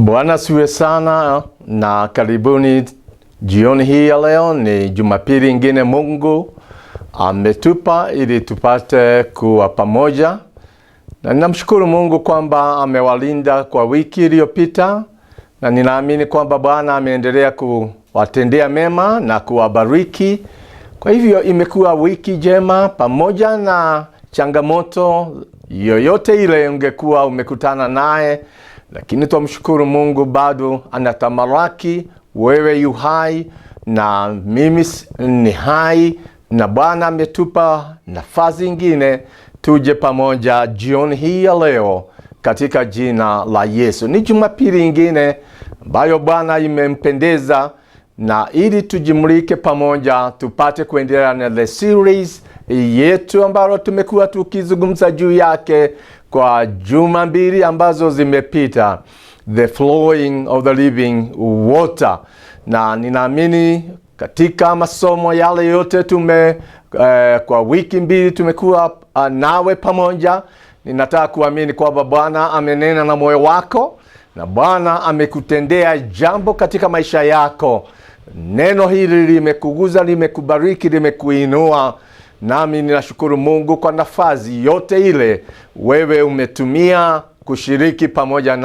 Bwana siwe sana na karibuni jioni hii ya leo. Ni Jumapili ingine Mungu ametupa ili tupate kuwa pamoja. Na ninamshukuru Mungu kwamba amewalinda kwa wiki iliyopita, na ninaamini kwamba Bwana ameendelea kuwatendea mema na kuwabariki. Kwa hivyo imekuwa wiki njema, pamoja na changamoto yoyote ile ungekuwa umekutana naye, lakini tumshukuru Mungu bado anatamalaki. Wewe yu hai na mimi ni hai, na Bwana ametupa nafasi nyingine tuje pamoja jioni hii ya leo katika jina la Yesu. Ni Jumapili nyingine ambayo Bwana imempendeza, na ili tujimulike pamoja tupate kuendelea na the series yetu ambayo tumekuwa tukizungumza juu yake kwa juma mbili ambazo zimepita, the flowing of the living water. Na ninaamini katika masomo yale yote kwa wiki mbili tumekuwa nawe pamoja, ninataka kuamini kwamba Bwana amenena na moyo wako na Bwana amekutendea jambo katika maisha yako. Neno hili limekuguza, limekubariki, limekuinua. Nami ninashukuru Mungu kwa nafasi yote ile wewe umetumia kushiriki pamoja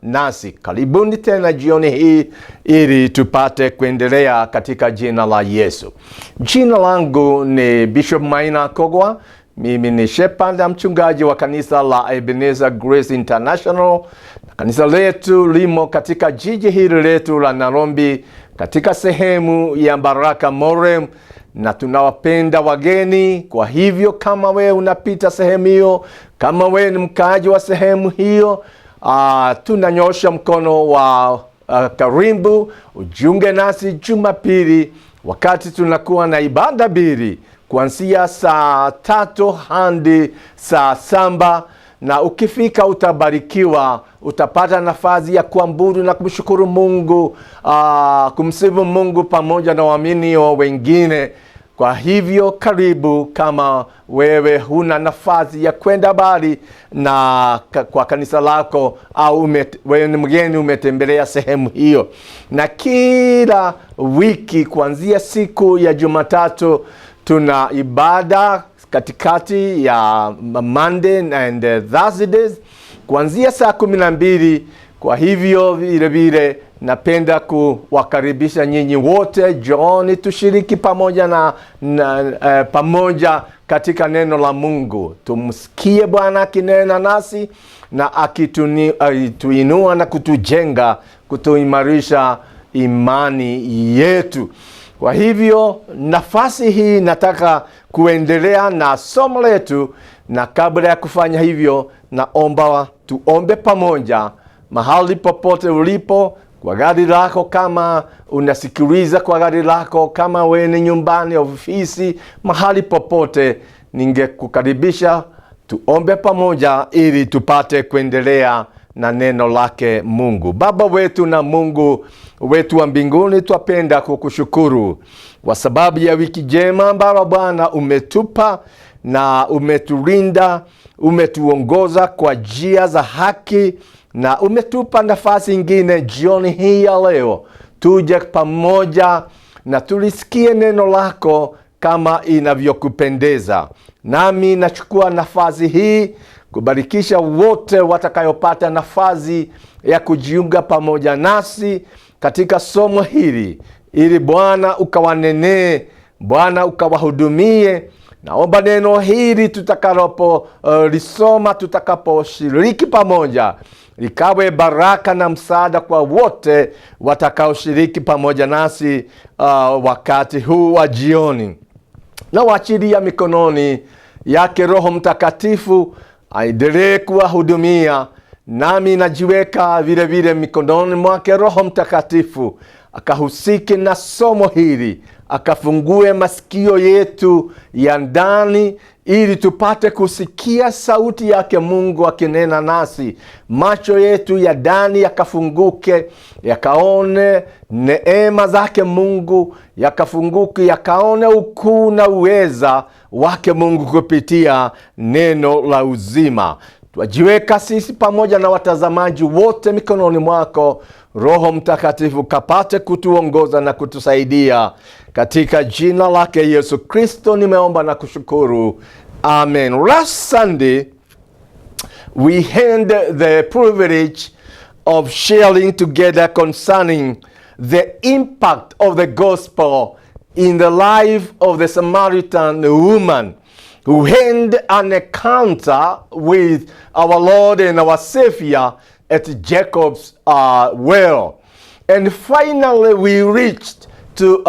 nasi. Karibuni tena jioni hii ili tupate kuendelea katika jina la Yesu. Jina langu ni Bishop John Kugwa. Mimi ni shepherd na mchungaji wa kanisa la EBN Grace International. Kanisa letu limo katika jiji hili letu la Nairobi, katika sehemu ya Baraka More, na tunawapenda wageni. Kwa hivyo kama wewe unapita sehemu hiyo, kama wewe ni mkaaji wa sehemu hiyo, tunanyosha mkono wa karibu ujiunge nasi Jumapili wakati tunakuwa na ibada mbili kuanzia saa 3 hadi saa 7. Na ukifika utabarikiwa, utapata nafasi ya kuabudu na kumshukuru Mungu, kumsifu Mungu pamoja na waamini wengine. Kwa hivyo karibu, kama wewe huna nafasi ya kwenda bali na kwa kanisa lako, au wewe ni mgeni umetembelea sehemu hiyo. Na kila wiki kuanzia siku ya Jumatatu tuna ibada katikati ya Monday and Thursdays kuanzia saa 12. Kwa hivyo vile vile napenda kuwakaribisha nyinyi wote, John, tushiriki pamoja pamoja katika neno la Mungu. Tumsikie Bwana akinena nasi na akituinua na kutujenga, kutuimarisha imani yetu. Kwa hivyo nafasi hii nataka kuendelea na somo letu, na kabla ya kufanya hivyo naomba tuombe pamoja. Mahali popote ulipo, kwa gari lako, kama unasikiliza kwa gari lako, kama wewe ni nyumbani, ofisi, mahali popote, ningekukaribisha tuombe pamoja ili tupate kuendelea na neno lake Mungu. Baba wetu na Mungu wetu wa mbinguni, twapenda kukushukuru kwa sababu ya wiki njema ambayo Bwana umetupa, na umetulinda, umetuongoza kwa njia za haki, na umetupa nafasi nyingine jioni hii ya leo tuje pamoja na tulisikie neno lako kama inavyokupendeza. Nami nachukua nafasi hii kubarikisha wote watakayopata nafasi ya kujiunga pamoja nasi katika somo hili, ili Bwana ukawanenee, Bwana ukawahudumie. Naomba neno hili tutakapo lisoma, tutakaposhiriki pamoja, likawe baraka na msaada kwa wote watakaoshiriki pamoja nasi wakati huu wa jioni. Na waachilia mikononi yake Roho Mtakatifu aendelee kuwahudumia. Nami najiweka vile vile mikononi mwake Roho Mtakatifu, akahusike na somo hili, akafungue masikio yetu ya ndani ili tupate kusikia sauti yake Mungu akinena nasi. Macho yetu ya ndani yakafunguke, yakaone neema zake Mungu, yakafunguke, yakaone ukuu na uweza wake Mungu kupitia neno la uzima. Twajiweka sisi pamoja na watazamaji wote mikononi mwako. Roho Mtakatifu kapate kutuongoza na kutusaidia. Katika jina lake Yesu Kristo nimeomba na kushukuru. Amen. Last Sunday, we had the privilege of sharing together concerning the impact of the gospel in the life of the Samaritan woman who had an encounter with our Lord and our Savior at Jacob's well. And finally we reached to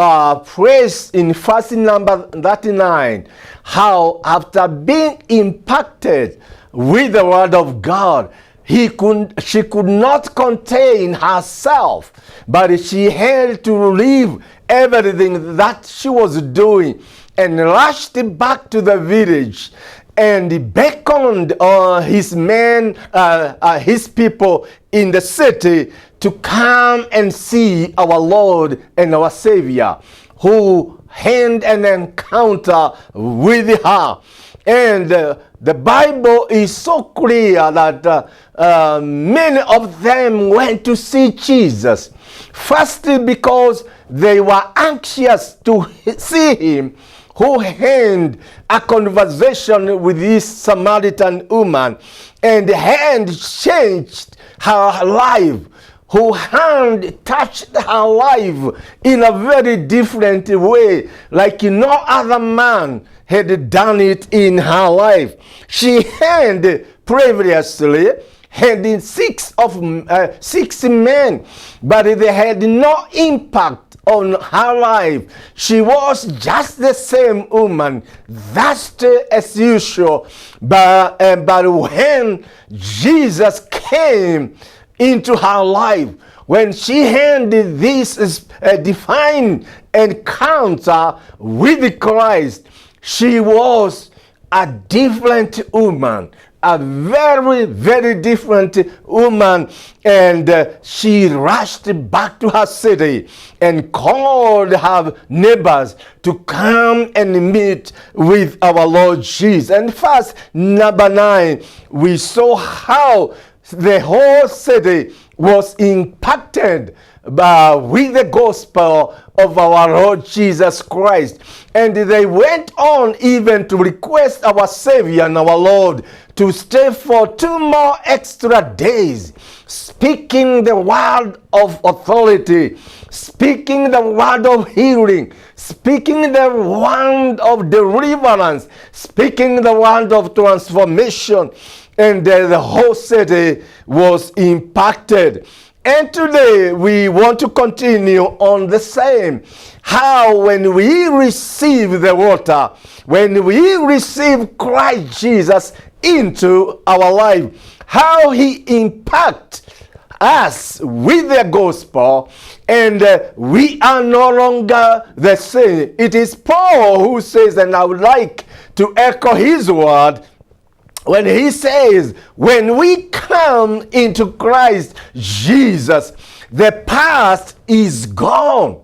praise in verse number 39, how after being impacted with the word of God, she could not contain herself, but she had to leave everything that she was doing and rushed back to the village and beckoned his men, his people in the city to come and see our Lord and our Savior, who had an encounter with her. And the Bible is so clear that many of them went to see Jesus. Firstly, because they were anxious to see him, who had a conversation with this Samaritan woman and had changed her life, who had touched her life in a very different way, like no other man had done it in her life. She had previously had six men, but they had no impact on her life. She was just the same woman, just as usual. But when Jesus came into her life, when she had this divine encounter with Christ, she was a different woman, a very, very different woman. And she rushed back to her city and called her neighbors to come and meet with our Lord Jesus. And verse number 9, we saw how the whole city was impacted with the gospel of our Lord Jesus Christ. And they went on even to request our Savior and our Lord to stay for 2 more extra days, speaking the word of authority, speaking the word of healing, speaking the word of deliverance, speaking the word of transformation. And the whole city was impacted. And today we want to continue on the same. How when we receive the water, when we receive Christ Jesus into our life, how he impacts us with the gospel, and we are no longer the same. It is Paul who says, and I would like to echo his word, when he says, when we come into Christ Jesus, the past is gone.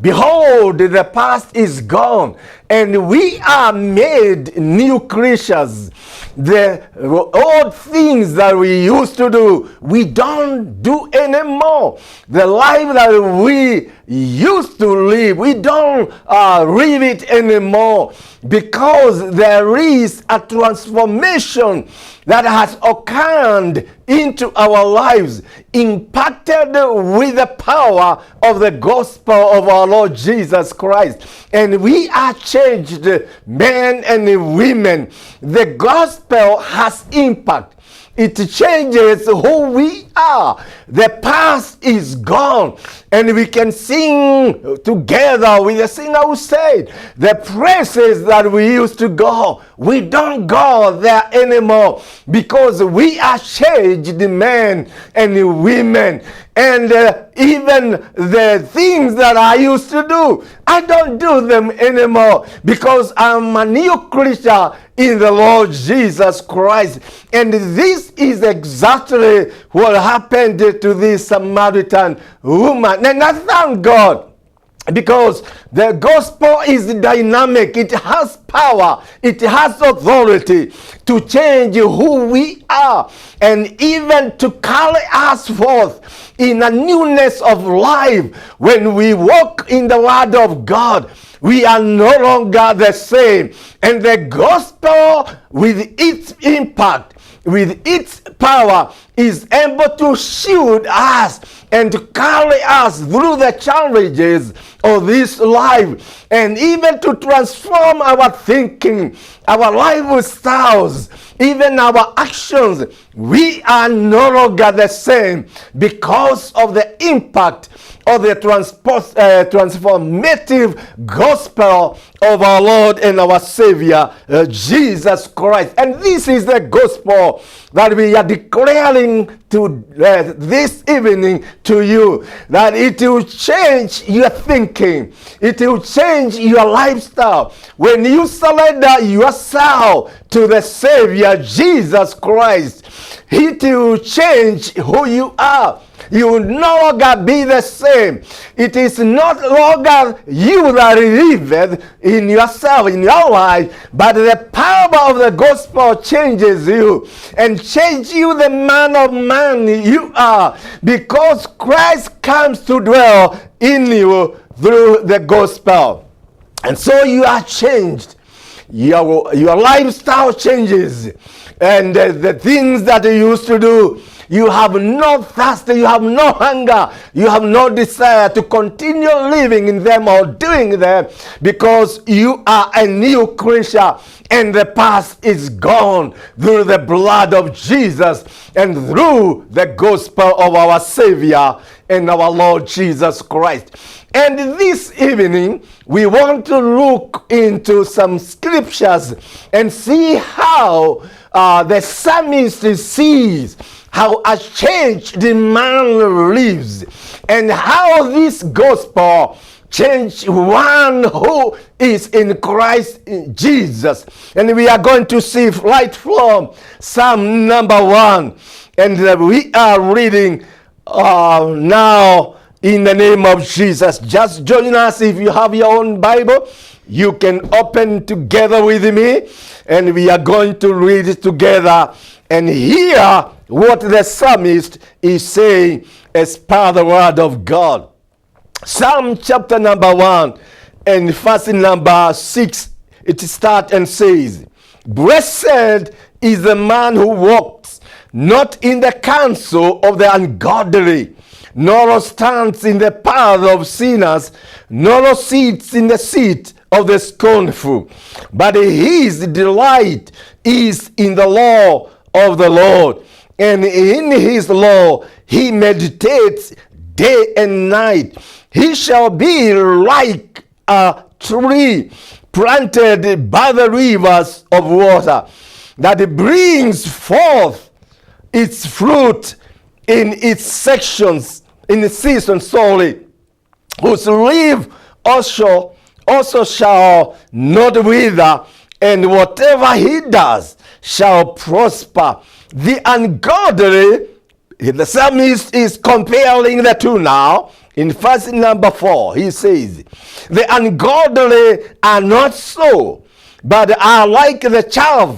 Behold, the past is gone, and we are made new creatures. The old things that we used to do, we don't do anymore. The life that we used to live, we don't live it anymore, because there is a transformation that has occurred into our lives, impacted with the power of the gospel of our Lord Jesus Christ. And we are changed men and women. The gospel has impact. It changes who we are. The past is gone. And we can sing together with the singer who said, the places that we used to go, we don't go there anymore, because we are changed men and women. And even the things that I used to do, I don't do them anymore, because I'm a new creature in the Lord Jesus Christ. And this is exactly what happened to this Samaritan woman. And I thank God Because the gospel is dynamic. It has power. It has authority to change who we are and even to carry us forth in a newness of life. When we walk in the word of God, we are no longer the same. And the gospel, with its impact, with its power, is able to shield us and to carry us through the challenges of this life, and even to transform our thinking, our lifestyles, even our actions. We are no longer the same because of the impact of the transformative gospel of our Lord and our Savior, Jesus Christ. And this is the gospel that we are declaring to this evening to you, that it will change your thinking, it will change your lifestyle. When you surrender yourself to the Savior, Jesus Christ, it will change who you are. You will no longer be the same. It is not longer you that liveth in yourself, in your life, but the power of the gospel changes you and changes you the man of man you are, because Christ comes to dwell in you through the gospel. And so you are changed. Your lifestyle changes, and the things that you used to do, you have no thirst, you have no hunger, you have no desire to continue living in them or doing them, because you are a new creature and the past is gone through the blood of Jesus and through the gospel of our Savior and our Lord Jesus Christ. And this evening, we want to look into some scriptures and see how the psalmist sees how a changed man lives, and how this gospel changed one who is in Christ Jesus. And we are going to see right from Psalm number 1, and we are reading now in the name of Jesus. Just join us. If you have your own Bible, you can open together with me, and we are going to read it together and hear what the psalmist is saying as per the word of God. Psalm chapter number 1 and verse number 6, it starts and says, "Blessed is the man who walks not in the counsel of the ungodly, nor stands in the path of sinners, nor sits in the seat of the scornful, but his delight is in the law of the Lord, and in his law he meditates day and night. He shall be like a tree planted by the rivers of water, that brings forth its fruit in its sections, in the season, whose leaf also shall not wither, and whatever he does shall prosper." The ungodly, the psalmist is comparing the two now. In verse number 4, he says, "The ungodly are not so, but are like the chaff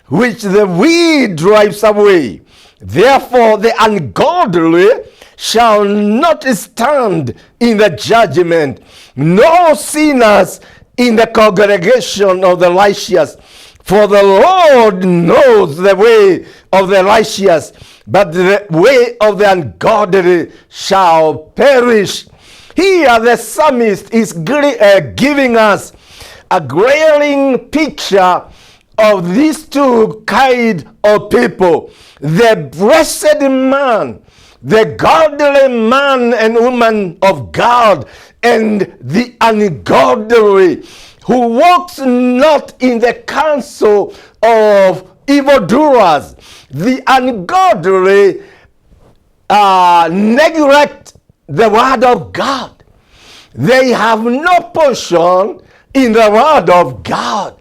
which the wind drives away. Therefore the ungodly shall not stand in the judgment, nor sinners in the congregation of the righteous. For the Lord knows the way of the righteous, but the way of the ungodly shall perish." Here the psalmist is giving us a glaring picture of these two kinds of people: the blessed man, the godly man and woman of God, and the ungodly, who walks not in the counsel of evildoers. The ungodly neglect the word of God. They have no portion in the word of God.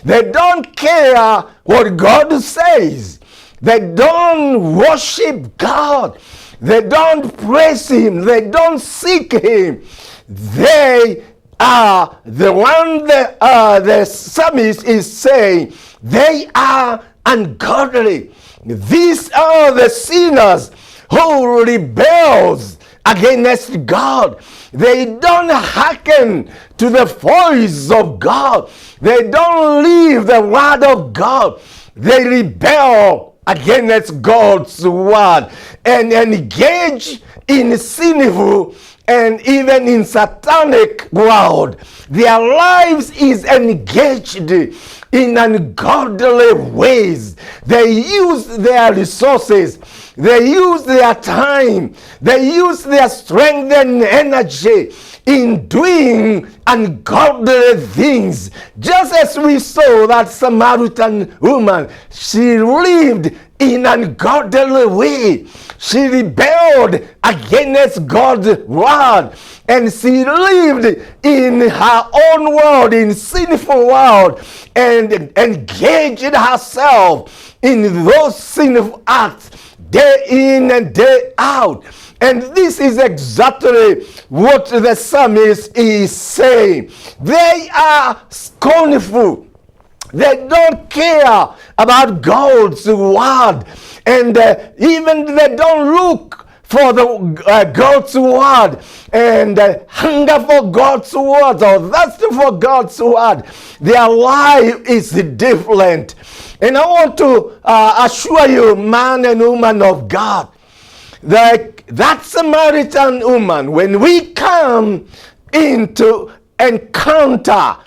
They don't care what God says. They don't worship God. They don't praise him. They don't seek him. They are the one that the psalmist is saying, they are ungodly. These are the sinners who rebels against God. They don't hearken to the voice of God. They don't live the word of God. They rebel against God's word and engage in sinful and even in satanic world. Their lives is engaged in ungodly ways. They use their resources, they use their time, they use their strength and energy in doing ungodly things. Just as we saw that Samaritan woman, she lived in an ungodly way. She rebelled against God's word, and she lived in her own world, in sinful world, and engaged herself in those sinful acts day in and day out. And this is exactly what the psalmist is saying. They are scornful. They don't care about God's word, and even they don't look for the God's word and hunger for God's word or thirst for God's word. Their life is different. And I want to assure you, man and woman of God, that Samaritan woman, when we come into an encounter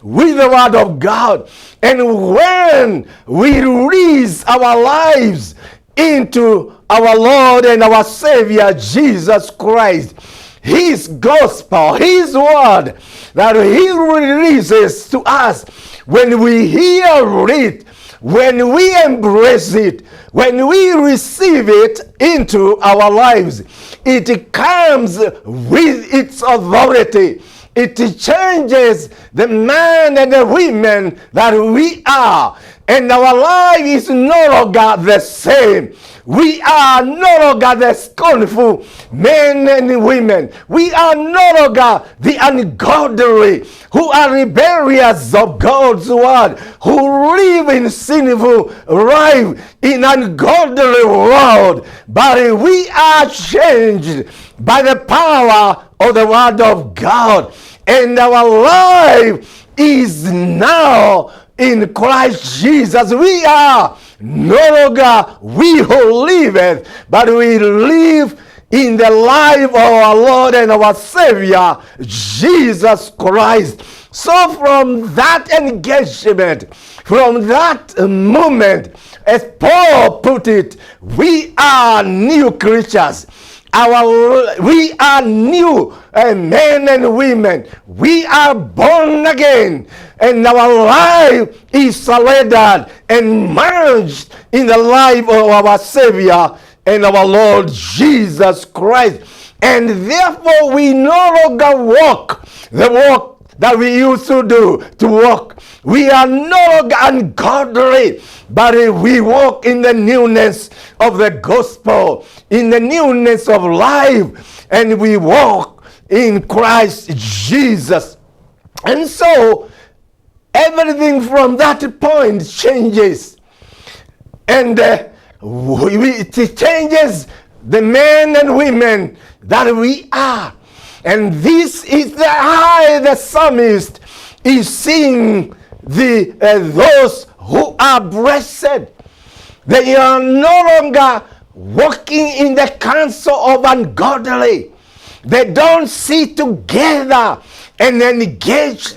with the word of God, and when we release our lives into our Lord and our Savior Jesus Christ, His gospel, His word that He releases to us, when we hear it, when we embrace it, when we receive it into our lives, it comes with its authority. It changes the man and the women that we are. And our life is no longer the same. We are no longer the scornful men and women. We are no longer the ungodly who are rebellious of God's word, who live in sinful life in ungodly world. But we are changed by the power of the word of God. And our life is now in Christ Jesus. We are no longer we who liveth, but we live in the life of our Lord and our Savior, Jesus Christ. So from that engagement, from that moment, as Paul put it, we are new creatures. We are new men and women. We are born again, and our life is surrendered and merged in the life of our Savior and our Lord Jesus Christ. And therefore we no longer walk the walk that we used to do, to walk. We are no longer ungodly, but we walk in the newness of the gospel, in the newness of life, and we walk in Christ Jesus. And so everything from that point changes, and it changes the men and women that we are. And this is the high the psalmist is seeing those who are blessed. They are no longer walking in the counsel of ungodly. They don't sit together and engage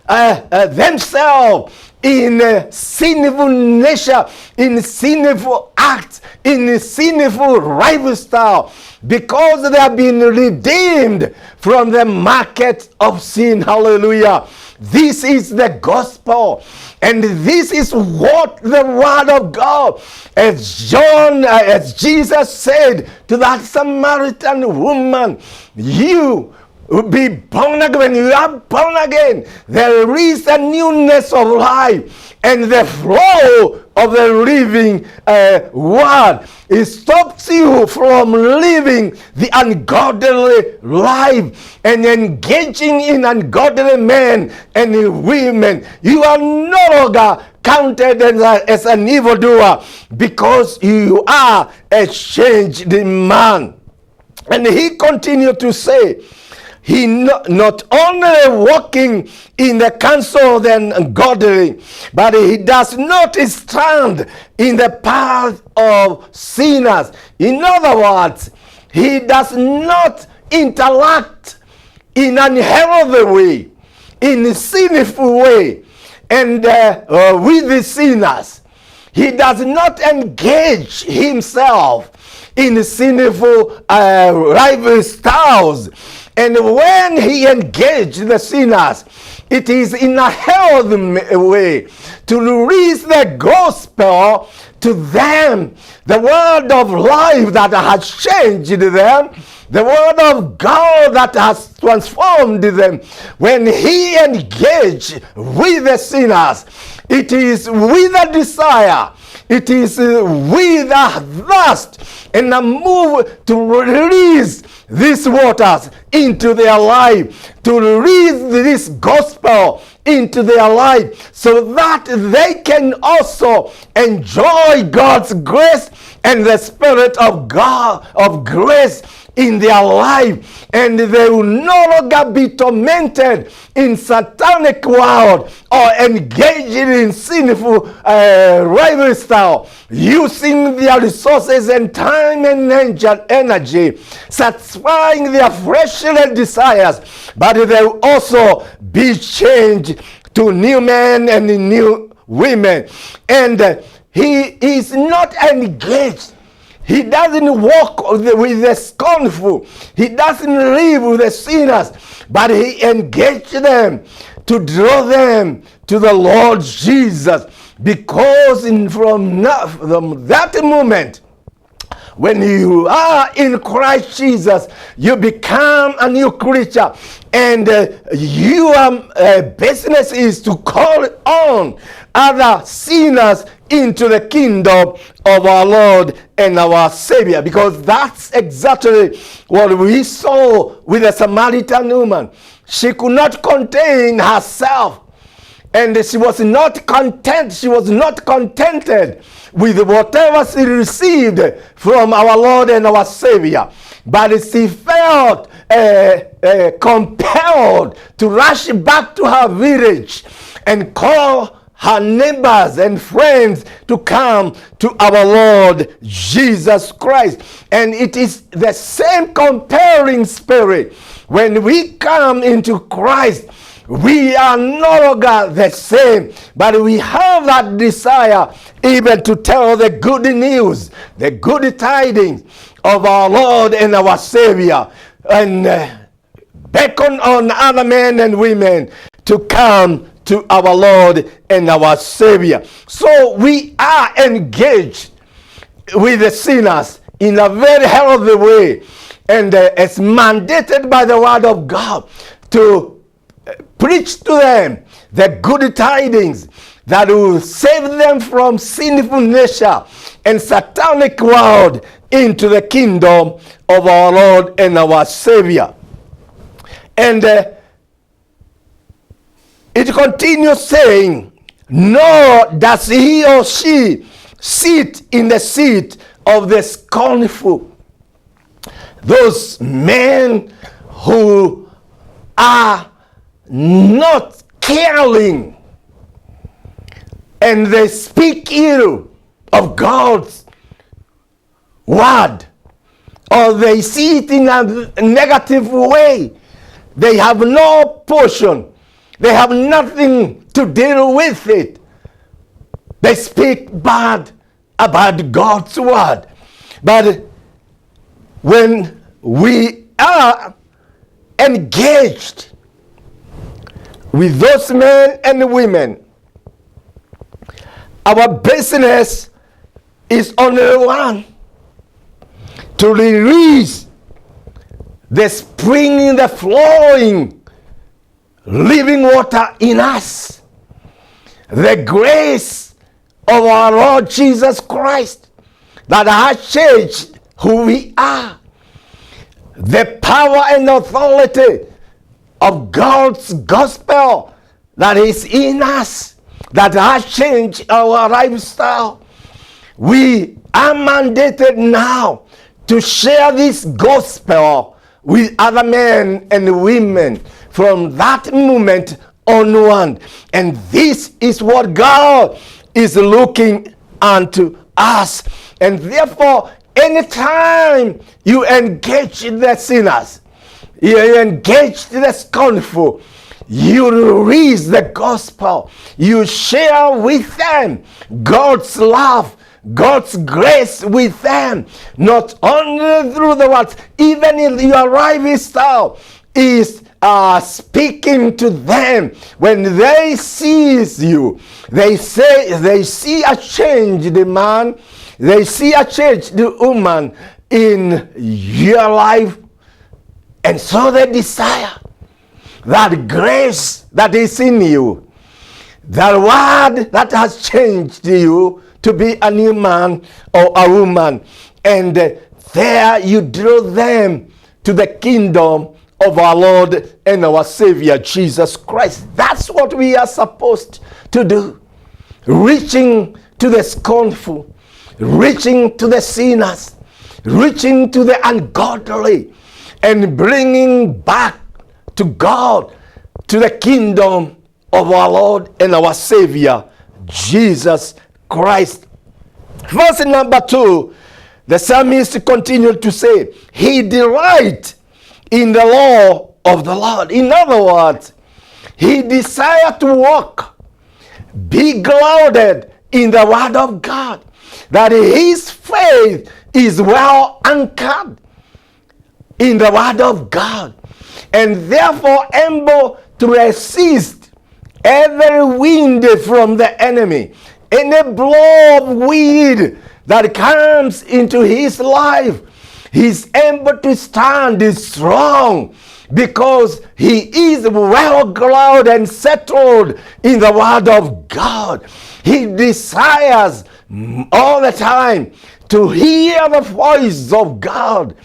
themselves in sinful nature, in sinful acts, in sinful lifestyle, because they have been redeemed from the market of sin. Hallelujah. This is the gospel, and this is what the word of God, as Jesus said to that Samaritan woman, you be born again, when you are born again, there is a newness of life and the flow of the living word. It stops you from living the ungodly life and engaging in ungodly men and women. You are no longer counted as an evildoer because you are a changed man. And he continued to say, he not only walking in the counsel of the ungodly, but he does not stand in the path of sinners. In other words, he does not interact in an unhealthy way, in a sinful way, and with the sinners. He does not engage himself in sinful lifestyles. And when he engaged the sinners, it is in a healthy way to release the gospel to them, the word of life that has changed them, the word of God that has transformed them. When he engaged with the sinners, it is with a desire, it is with a thirst and a move to release these waters into their life, to release this gospel into their life, so that they can also enjoy God's grace and the Spirit of God, of grace in their life, and they will no longer be tormented in satanic world or engaging in sinful lifestyle, using their resources and time and energy, satisfying their fleshly desires, but they will also be changed to new men and new women. And he is not engaged. He doesn't walk with the scornful. He doesn't live with the sinners, but he engaged them to draw them to the Lord Jesus. Because from that moment, when you are in Christ Jesus, you become a new creature, and your business is to call on other sinners into the kingdom of our Lord and our Savior. Because that's exactly what we saw with the Samaritan woman. She could not contain herself, and she was not content. She was not contented with whatever she received from our Lord and our Savior, but she felt compelled to rush back to her village and call her neighbors and friends to come to our Lord Jesus Christ. And it is the same compelling spirit. When we come into Christ, we are no longer the same, but we have that desire even to tell the good news, the good tidings of our Lord and our Savior, and beckon on other men and women to come to our Lord and our Savior. So we are engaged with the sinners in a very healthy way, and it's mandated by the word of God to preach to them the good tidings that will save them from sinful nature and satanic world into the kingdom of our Lord and our Savior. And it continues saying, nor does he or she sit in the seat of the scornful. Those men who are not caring and they speak ill of God's word, or they see it in a negative way. They have no portion. They have nothing to deal with it. They speak bad about God's word. But when we are engaged with those men and women, our business is only one: to release the spring, the flowing, living water in us. The grace of our Lord Jesus Christ that has changed who we are. The power and authority of God's gospel that is in us, that has changed our lifestyle. We are mandated now to share this gospel with other men and women from that moment onward. And this is what God is looking unto us. And therefore, anytime you engage the sinners, you engage the scornful, you read the gospel, you share with them God's love, God's grace with them, not only through the words, even in your lifestyle is speaking to them. When they see you, they see a changed man, they see a changed woman in your life, and so they desire that grace that is in you, that word that has changed you to be a new man or a woman. And there you draw them to the kingdom of our Lord and our Savior Jesus Christ. That's what we are supposed to do. Reaching to the scornful, reaching to the sinners, reaching to the ungodly, and bringing back to God, to the kingdom of our Lord and our Savior, Jesus Christ. Verse number 2, the psalmist continued to say, he delights in the law of the Lord. In other words, he desires to walk, be grounded in the word of God, that his faith is well anchored in the word of God, and therefore able to resist every wind from the enemy, any blow of wind that comes into his life. He's able to stand strong because he is well grounded and settled in the word of God. He desires all the time to hear the voice of God,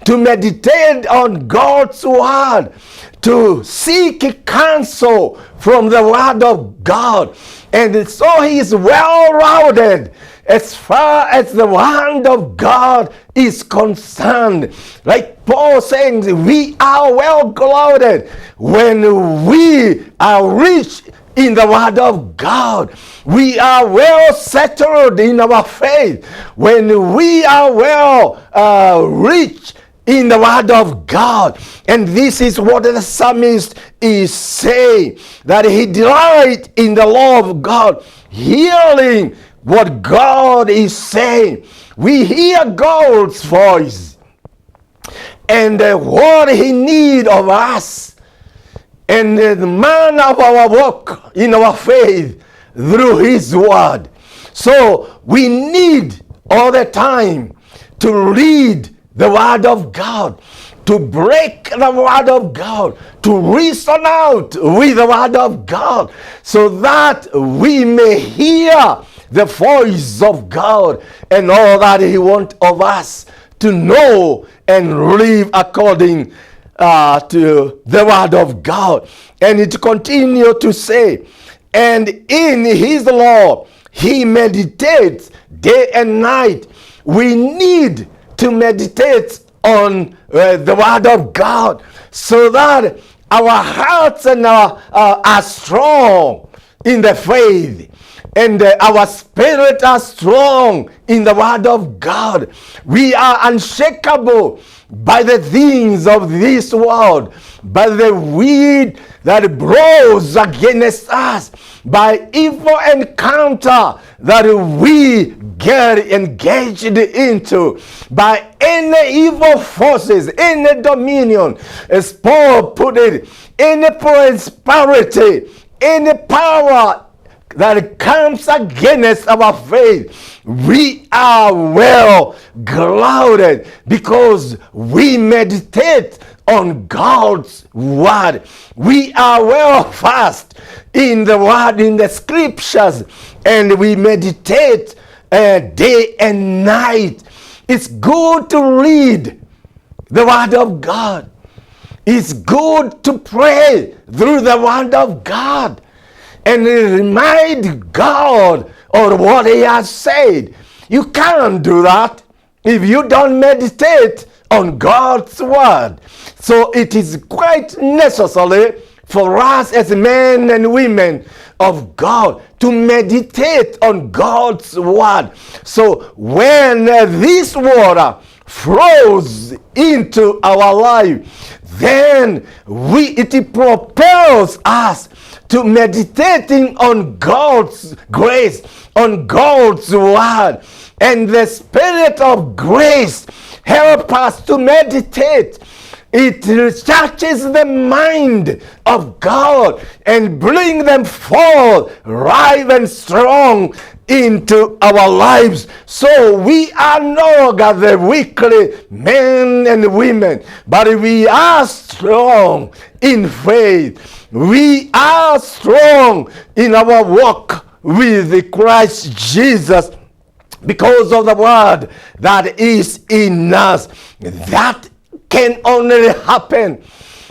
to meditate on God's word, to seek counsel from the word of God. And so he is well-rounded as far as the word of God is concerned. Like Paul saying, we are well-grounded when we are rich in the word of God. We are well settled in our faith when we are well rich in the word of God. And this is what the psalmist is saying, that he delights in the law of God, hearing what God is saying. We hear God's voice and what he needs of us, and the man of our walk in our faith through his word. So we need all the time to read the word of God, to break the word of God, to reason out with the word of God, so that we may hear the voice of God and all that he wants of us to know and live according to the word of God. And it continues to say, and in his law he meditates day and night. We need to meditate on the word of God, so that our hearts and are strong in the faith, and our spirit are strong in the word of God. We are unshakable by the things of this world, by the wind that blows against us, by evil encounter that we get engaged into, by any evil forces, any dominion, as Paul put it, any prosperity, any power that comes against our faith. We are well grounded because we meditate on God's word. We are well versed in the word, in the scriptures, and we meditate day and night. It's good to read the word of God. It's good to pray through the word of God and remind God of what he has said. You can't do that if you don't meditate on God's word. So it is quite necessary for us as men and women of God to meditate on God's word. So when this water flows into our life, then it propels us to meditating on God's grace, on God's word. And the Spirit of grace help us to meditate. It touches the mind of God and bring them forth alive and strong into our lives. So we are no longer the weakly men and women, but we are strong in faith. We are strong in our walk with Christ Jesus because of the word that is in us. That can only happen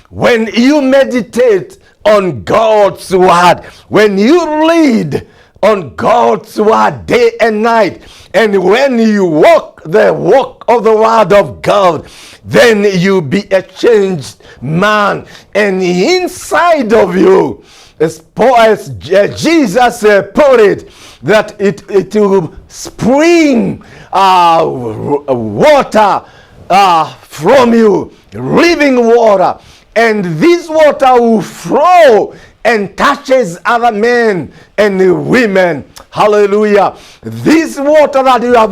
when you meditate on God's word, when you read on God's word day and night, and when you walk the walk of the word of God, then you be a changed man. And inside of you, as Jesus put it, that it will spring water from you, living water, and this water will flow and touches other men and women. Hallelujah. This water that you have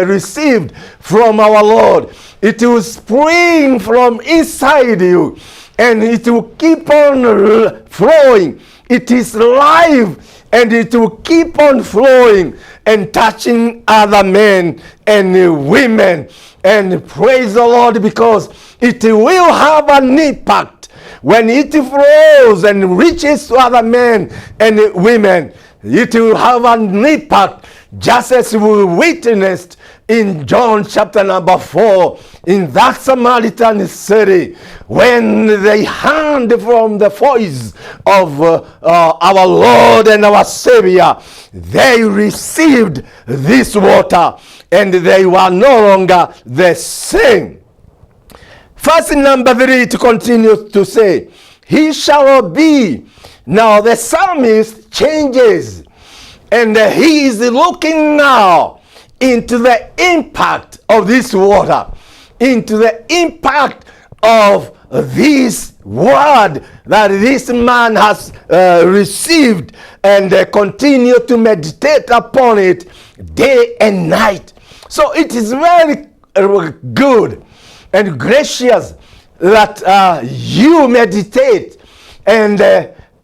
received from our Lord, it will spring from inside you, and it will keep on flowing. It is life, and it will keep on flowing and touching other men and women. And praise the Lord, because it will have an impact when it flows and reaches to other men and women. It will have an impact, just as we witnessed in John chapter number 4, in that Samaritan city, when they heard from the voice of our Lord and our Savior, they received this water, and they were no longer the same. Verse number 3 to continue to say, he shall be. Now the psalmist changes, and he is looking now into the impact of this water, into the impact of this word that this man has received, and continue to meditate upon it day and night. So it is very good and gracious that you meditate. And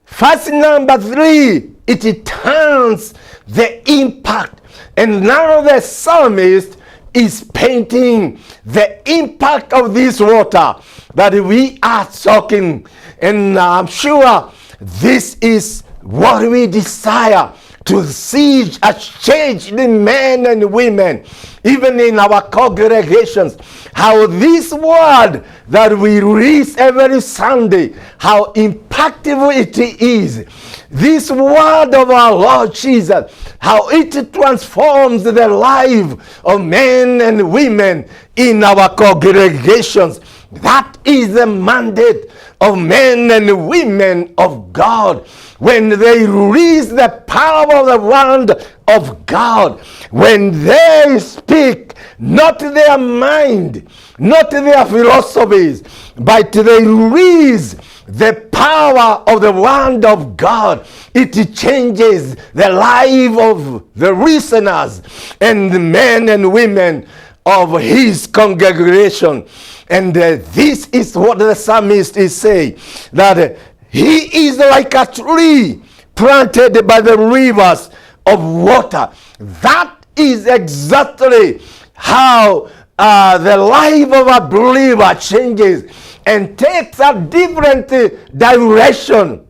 verse number 3, it turns the impact. And now the psalmist is painting the impact of this water that we are talking. And I'm sure this is what we desire, to see a change in men and women, even in our congregations. How this word that we read every Sunday, how impactful it is. This word of our Lord Jesus, how it transforms the life of men and women in our congregations. That is the mandate of men and women of God. When they release the power of the word of God, when they speak, not their mind, not their philosophies, but they release the power of the word of God, it changes the life of the listeners and the men and women of his congregation. And this is what the psalmist is saying, that he is like a tree planted by the rivers of water. That is exactly how the life of a believer changes and takes a different direction.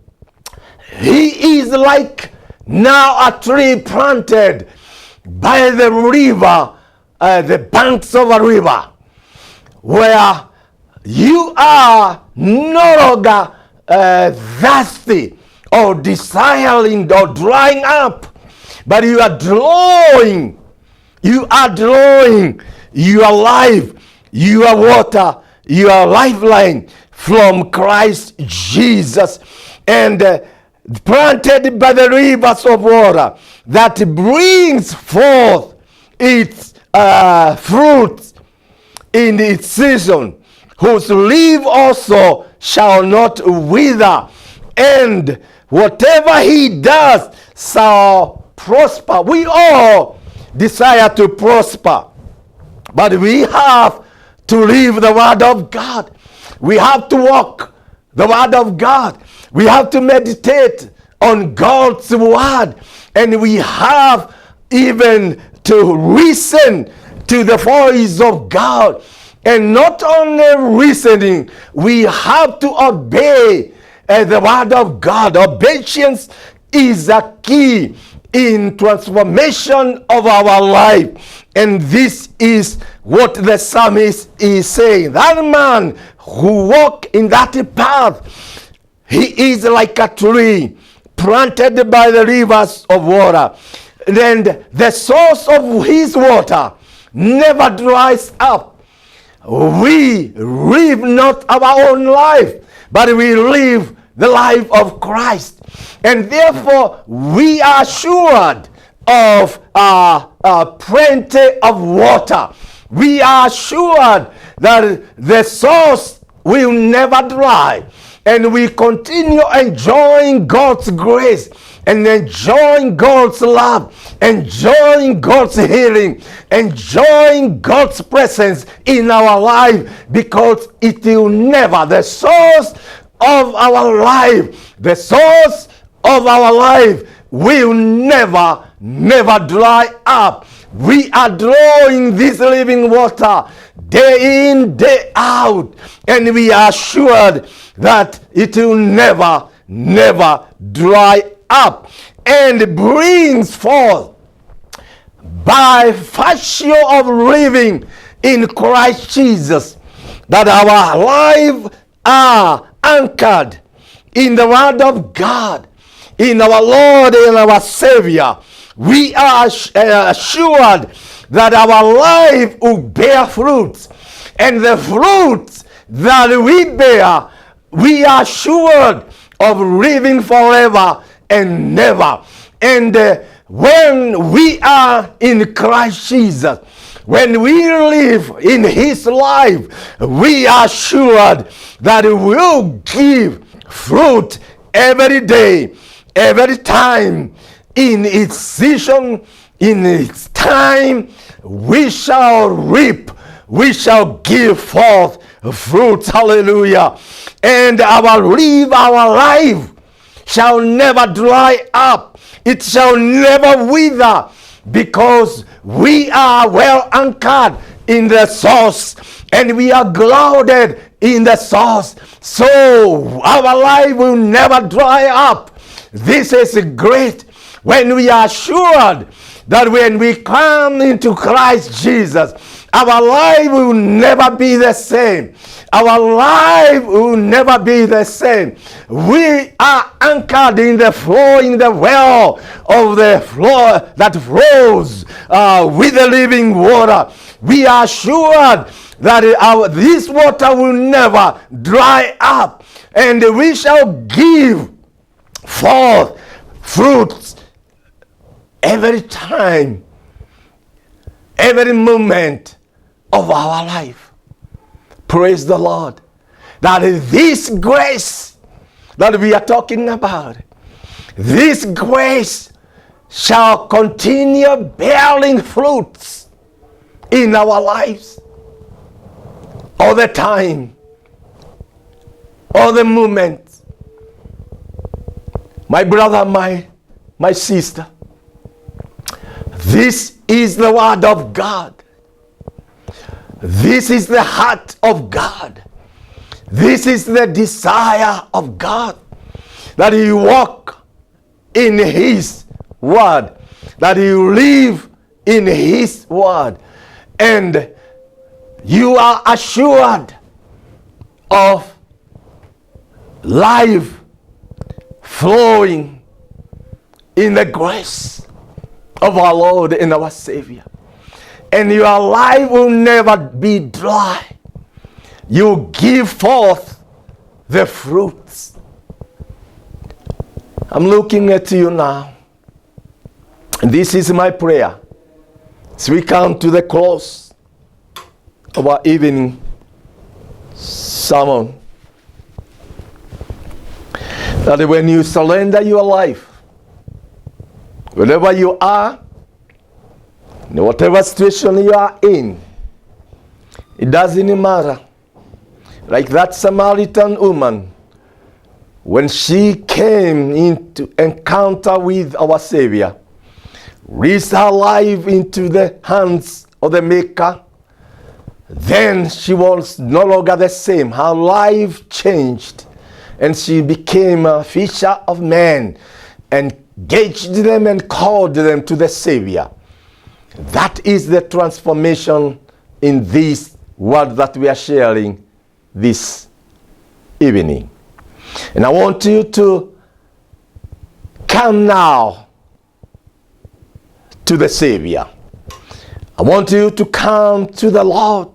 He is like now a tree planted by the river, the banks of a river, where you are no longer thirsty or desiring or drying up, but you are drawing your life, your water, your lifeline from Christ Jesus, and planted by the rivers of water that brings forth its fruits in its season, whose leaf also shall not wither, and whatever he does shall prosper. We all desire to prosper, but we have to live the word of God. We have to walk the word of God. We have to meditate on God's word, and we have even to listen to the voice of God. And not only listening, we have to obey the word of God. Obedience is a key in transformation of our life. And this is what the psalmist is saying. That man who walks in that path, he is like a tree planted by the rivers of water. And the source of his water never dries up. We live not our own life, but we live the life of Christ. And therefore, we are assured of plenty of water. We are assured that the source will never dry. And we continue enjoying God's grace, and enjoying God's love, enjoying God's healing, enjoying God's presence in our life, because it will never, the source of our life, the source of our life will never dry up. We are drawing this living water day in, day out, and we are assured that it will never dry up, and brings forth by virtue of living in Christ Jesus, that our lives are anchored in the word of God, in our Lord and our Savior. We are assured that our life will bear fruits, and the fruits that we bear, we are assured of living forever and never. And when we are in Christ Jesus, when we live in his life, we are assured that we will give fruit every day, every time, in its season, in its time. We shall reap, we shall give forth fruits. Hallelujah. And our life shall never dry up. It shall never wither, because we are well anchored in the source, and we are grounded in the source. So our life will never dry up. This is great when we are assured that when we come into Christ Jesus, our life will never be the same. Our life will never be the same. We are anchored in the flow, in the well of the flow that flows with the living water. We are assured that this water will never dry up, and we shall give forth fruits every time, every moment of our life. Praise the Lord. That this grace that we are talking about, this grace shall continue bearing fruits in our lives all the time, all the moments. My brother, my sister, this is the word of God. This is the heart of God. This is the desire of God, that you walk in His word, that you live in His word, and you are assured of life flowing in the grace of our Lord and our Savior. And your life will never be dry. You give forth the fruits. I'm looking at you now. And this is my prayer as we come to the close of our evening sermon, that when you surrender your life, wherever you are, in whatever situation you are in, it doesn't matter. Like that Samaritan woman, when she came into encounter with our Savior, raised her life into the hands of the Maker, then she was no longer the same. Her life changed, and she became a fisher of men, and engaged them and called them to the Savior. That is the transformation in this word that we are sharing this evening. And I want you to come now to the Savior. I want you to come to the Lord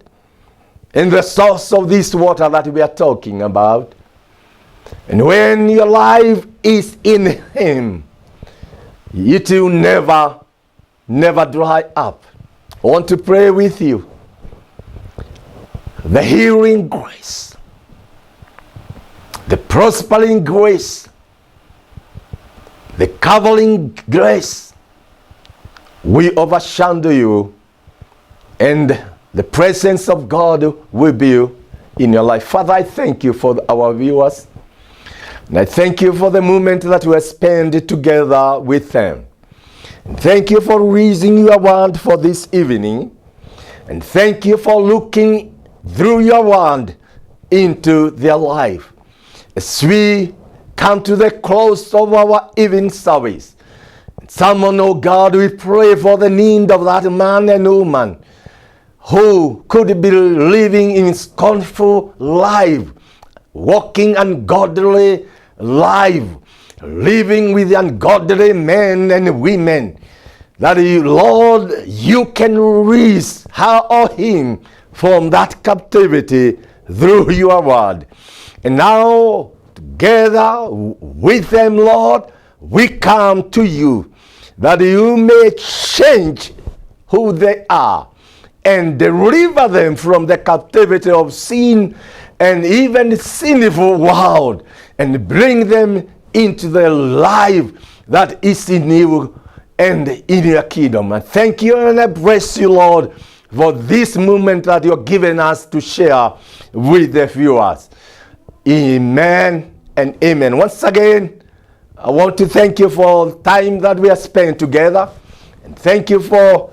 and the source of this water that we are talking about. And when your life is in Him, it will never dry up. I want to pray with you. The healing grace, the prospering grace, the covering grace will overshadow you, and the presence of God will be in your life. Father, I thank you for our viewers, and I thank you for the moment that we spend together with them. And thank you for reading your word for this evening, and thank you for looking through your word into their life. As we come to the close of our evening service, someone, oh God, we pray for the need of that man and woman who could be living in scornful life, walking ungodly life, living with ungodly men and women, that you, Lord, you can release her or him from that captivity through your word. And now, together with them, Lord, we come to you, that you may change who they are and deliver them from the captivity of sin and even sinful world, and bring them into the life that is in you and in your kingdom. And thank you, and I bless you, Lord, for this moment that you're giving us to share with the viewers. Amen and amen. Once again, I want to thank you for the time that we have spent together, and thank you for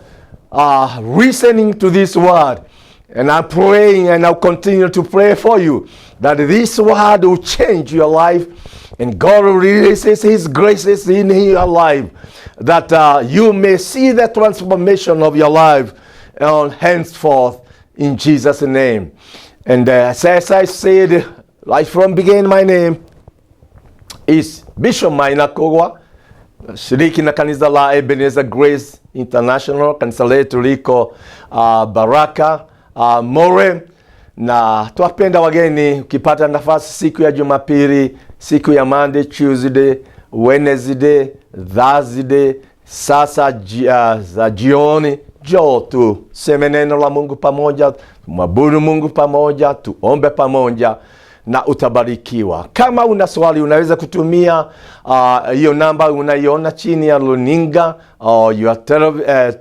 listening to this word. And I'm praying, and I'll continue to pray for you, that this word will change your life, and God releases His graces in your life, that you may see the transformation of your life henceforth in Jesus' name. And as I said right from beginning, my name is Bishop Kugwa, shiriki na kanisa la Ebenezer Grace International, kanisa letu liko Baraka More, na tuwapenda wageni. Ukipata nafasi siku ya Jumapili, siku ya Monday, Tuesday, Wednesday, Thursday, sasa za jioni, njoo tu seme neno la Mungu pamoja, tumwabudu Mungu pamoja, tuombe pamoja, na utabarikiwa. Kama una swali, unaweza kutumia hiyo namba unaiona chini ya runinga your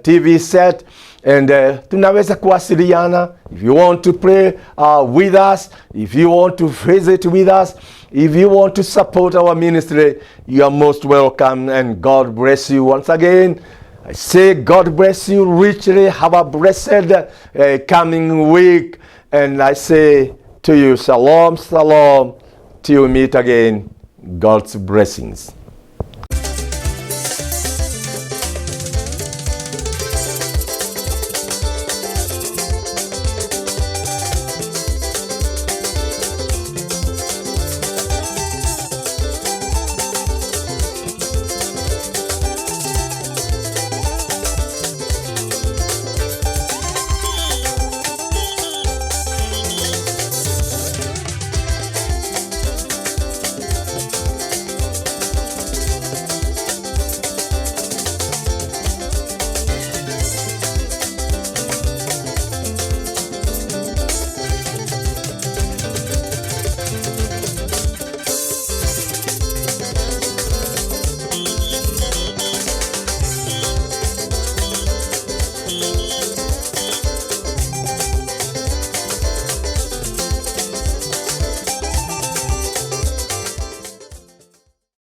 TV set, and tunaweza kuwasiliana. If you want to pray with us, if you want to visit with us, if you want to support our ministry, you are most welcome, and God bless you. Once again, I say God bless you richly. Have a blessed coming week, and I say to you. Shalom, shalom. Till we meet again, God's blessings.